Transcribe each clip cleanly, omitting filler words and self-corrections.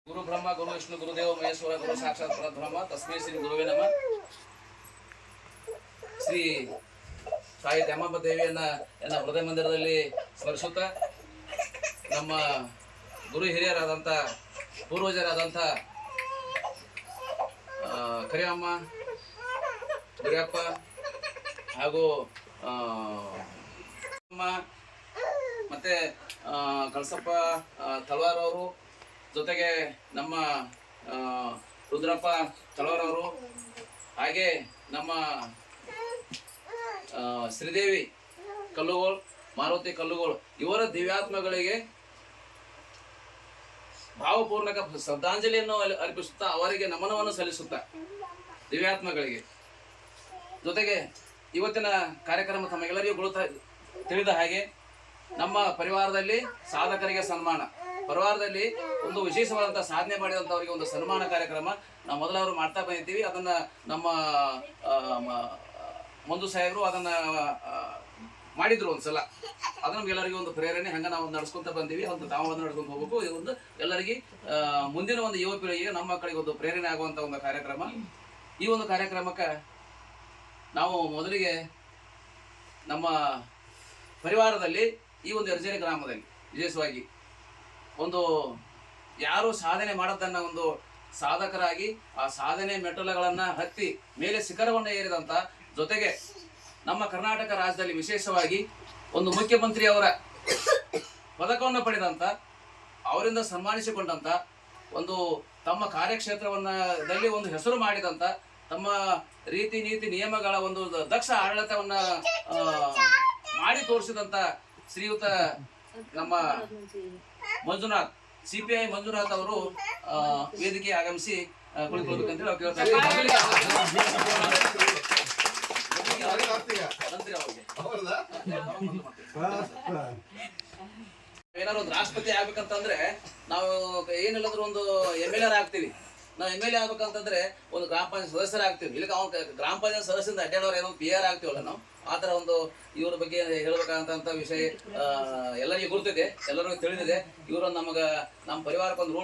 ಗುರು ಬ್ರಹ್ಮ ಗುರು ವಿಷ್ಣು ಗುರುದೇವ ಮಹೇಶ್ವರ ಗುರು ಸಾಕ್ಷಾತ್ ಪರಬ್ರಹ್ಮ ತಸ್ಮೈ ಶ್ರೀ ಗುರುವೇ ನಮಃ. ಶ್ರೀ ಸಾಯಿ ದ್ಯಾಮಪ್ಪ ದೇವಿಯನ್ನ ಹೃದಯ ಮಂದಿರದಲ್ಲಿ ಸ್ಮರಿಸುತ್ತಾ ನಮ್ಮ ಗುರು ಹಿರಿಯರಾದಂಥ ಪೂರ್ವಜರಾದಂಥ ಕರಿಯಮ್ಮ ಗುರಿಯಪ್ಪ ಹಾಗೂ ಮತ್ತೆ ಕಳಸಪ್ಪ ತಳವಾರ್ ಅವರು, ಜೊತೆಗೆ ನಮ್ಮ ರುದ್ರಪ್ಪ ತಳವಾರ್ ಅವರು, ಹಾಗೆ ನಮ್ಮ ಶ್ರೀದೇವಿ ಕಲ್ಲುಗೋಳ್, ಮಾರುತಿ ಕಲ್ಲುಗೋಳ್ ಇವರ ದಿವ್ಯಾತ್ಮಗಳಿಗೆ ಭಾವಪೂರ್ಣಕ ಶ್ರದ್ಧಾಂಜಲಿಯನ್ನು ಅರ್ಪಿಸುತ್ತಾ ಅವರಿಗೆ ನಮನವನ್ನು ಸಲ್ಲಿಸುತ್ತಾ ದಿವ್ಯಾತ್ಮಗಳಿಗೆ. ಜೊತೆಗೆ ಇವತ್ತಿನ ಕಾರ್ಯಕ್ರಮ ತಮಗೆಲ್ಲರಿಗೂ ತಿಳಿದ ಹಾಗೆ ನಮ್ಮ ಪರಿವಾರದಲ್ಲಿ ಸಾಧಕರಿಗೆ ಸನ್ಮಾನ, ಪರಿವಾರದಲ್ಲಿ ಒಂದು ವಿಶೇಷವಾದಂಥ ಸಾಧನೆ ಮಾಡಿದಂಥವರಿಗೆ ಒಂದು ಸನ್ಮಾನ ಕಾರ್ಯಕ್ರಮ ನಾವು ಮೊದಲವರು ಮಾಡ್ತಾ ಬಂದಿದ್ದೀವಿ. ಅದನ್ನು ನಮ್ಮ ಮಂಜು ಸಾಹೇಬರು ಅದನ್ನು ಮಾಡಿದ್ರು ಒಂದ್ಸಲ. ಅದು ನಮ್ಗೆಲ್ಲರಿಗೂ ಒಂದು ಪ್ರೇರಣೆ, ಹಂಗೆ ನಾವು ನಡೆಸ್ಕೊಂತ ಬಂದೀವಿ. ಒಂದು ತಾವು ನಡ್ಸ್ಕೊಂಡು ಹೋಗ್ಬೇಕು. ಇದು ಒಂದು ಎಲ್ಲರಿಗೆ ಮುಂದಿನ ಒಂದು ಯುವ ಪೀಳಿಗೆಗೆ ನಮ್ಮ ಮಕ್ಕಳಿಗೆ ಒಂದು ಪ್ರೇರಣೆ ಆಗುವಂಥ ಒಂದು ಕಾರ್ಯಕ್ರಮ. ಈ ಒಂದು ಕಾರ್ಯಕ್ರಮಕ್ಕೆ ನಾವು ಮೊದಲಿಗೆ ನಮ್ಮ ಪರಿವಾರದಲ್ಲಿ ಈ ಒಂದು ಯರ್ಜೇರಿ ಗ್ರಾಮದಲ್ಲಿ ವಿಶೇಷವಾಗಿ ಒಂದು ಯಾರು ಸಾಧನೆ ಮಾಡೋದನ್ನ ಒಂದು ಸಾಧಕರಾಗಿ ಆ ಸಾಧನೆ ಮೆಟ್ಟಲುಗಳನ್ನು ಹತ್ತಿ ಮೇಲೆ ಶಿಖರವನ್ನು ಏರಿದಂಥ, ಜೊತೆಗೆ ನಮ್ಮ ಕರ್ನಾಟಕ ರಾಜ್ಯದಲ್ಲಿ ವಿಶೇಷವಾಗಿ ಒಂದು ಮುಖ್ಯಮಂತ್ರಿ ಅವರ ಪದಕವನ್ನು ಪಡೆದಂಥ, ಅವರಿಂದ ಸನ್ಮಾನಿಸಿಕೊಂಡಂಥ, ಒಂದು ತಮ್ಮ ಕಾರ್ಯಕ್ಷೇತ್ರದಲ್ಲಿ ಒಂದು ಹೆಸರು ಮಾಡಿದಂಥ, ತಮ್ಮ ರೀತಿ ನೀತಿ ನಿಯಮಗಳ ಒಂದು ದಕ್ಷ ಆಡಳಿತವನ್ನ ಮಾಡಿ ತೋರಿಸಿದಂಥ ಶ್ರೀಯುತ ನಮ್ಮ ಮಂಜುನಾಥ್, CPI ಮಂಜುನಾಥ್ ಅವರು ವೇದಿಕೆ ಆಗಮಿಸಿ ಕುಳಿತುಕೊಳ್ಬೇಕಂತೇಳಿ ಅವ್ರು ಕೇಳ್ತಾರೆ. ಏನಾದ್ರು ಒಂದು ರಾಷ್ಟ್ರಪತಿ ಆಗ್ಬೇಕಂತಂದ್ರೆ ನಾವು ಏನಿಲ್ಲಂದ್ರೂ ಒಂದು MLA ಆಗ್ತೀವಿ. ನಾವು MLA ಆಗ್ಬೇಕಂತಂದ್ರೆ ಒಂದು ಗ್ರಾಮ ಪಂಚಾಯತ್ ಸದಸ್ಯರಾಗ್ತೀವಿ. ಇಲ್ಲಿ ಗ್ರಾಮ ಪಂಚಾಯತ್ ಸದಸ್ಯರಿಂದ ಅಡ್ಡಾಡೋರು ಏನೋ PR ಆಗ್ತೀವಲ್ಲ ನಾವು. ಆ ಥರ ಒಂದು ಇವ್ರ ಬಗ್ಗೆ ಹೇಳ್ಬೇಕಂತ ವಿಷಯ ಎಲ್ಲರಿಗೂ ಗುರುತಿದೆ, ಎಲ್ಲರಿಗೂ ತಿಳಿದಿದೆ. ಇವರು ನಮ್ಮ ಪರಿವಾರಕ್ಕೆ ಒಂದು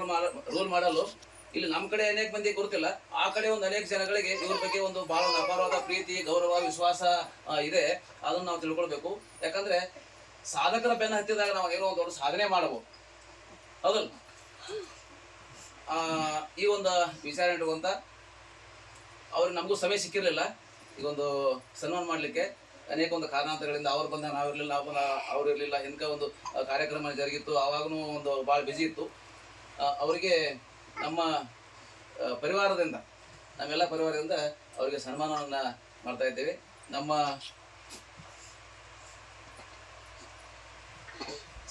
ರೂಲ್ ಮಾಡಲು ಇಲ್ಲಿ ನಮ್ಮ ಕಡೆ ಅನೇಕ ಮಂದಿ ಗುರುತಿಲ್ಲ, ಆ ಕಡೆ ಒಂದು ಅನೇಕ ಜನಗಳಿಗೆ ಇವ್ರ ಬಗ್ಗೆ ಒಂದು ಬಹಳ ಒಂದು ಅಪಾರವಾದ ಪ್ರೀತಿ, ಗೌರವ, ವಿಶ್ವಾಸ ಇದೆ. ಅದನ್ನು ನಾವು ತಿಳ್ಕೊಳ್ಬೇಕು. ಯಾಕಂದ್ರೆ ಸಾಧಕರ ಬೆನ್ನ ಹತ್ತಿದಾಗ ನಾವು ಏನೋ ಒಂದು ದೊಡ್ಡ ಸಾಧನೆ ಮಾಡಬಹುದು, ಹೌದಲ್ಲ? ಈ ಒಂದು ವಿಚಾರ ಇಡುವಂತ ಅವ್ರಿಗೆ ನಮಗೂ ಸಮಯ ಸಿಕ್ಕಿರಲಿಲ್ಲ ಈಗೊಂದು ಸನ್ಮಾನ ಮಾಡಲಿಕ್ಕೆ. ಅನೇಕ ಒಂದು ಕಾರಣಾಂತರಗಳಿಂದ ಅವ್ರು ಬಂದಾಗ ನಾವಿರಲಿಲ್ಲ, ಅವ್ರು ಇರಲಿಲ್ಲ. ಇಂಥ ಒಂದು ಕಾರ್ಯಕ್ರಮ ಜರುಗಿತ್ತು, ಆವಾಗೂ ಒಂದು ಭಾಳ ಬ್ಯುಸಿ ಇತ್ತು. ಅವರಿಗೆ ನಮ್ಮ ಪರಿವಾರದಿಂದ, ನಮ್ಮೆಲ್ಲ ಪರಿವಾರದಿಂದ ಅವರಿಗೆ ಸನ್ಮಾನವನ್ನು ಮಾಡ್ತಾ ಇದ್ದೇವೆ. ನಮ್ಮ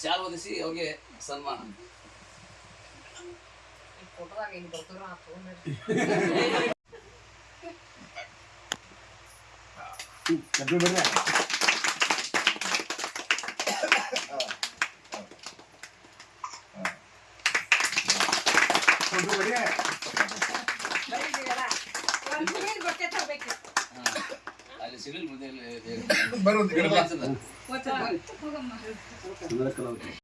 ಶಾಲ್ ಓದಿಸಿ ಅವ್ರಿಗೆ ಸನ್ಮಾನ. ಅಲ್ಲಿ ಸಿಗಲಿ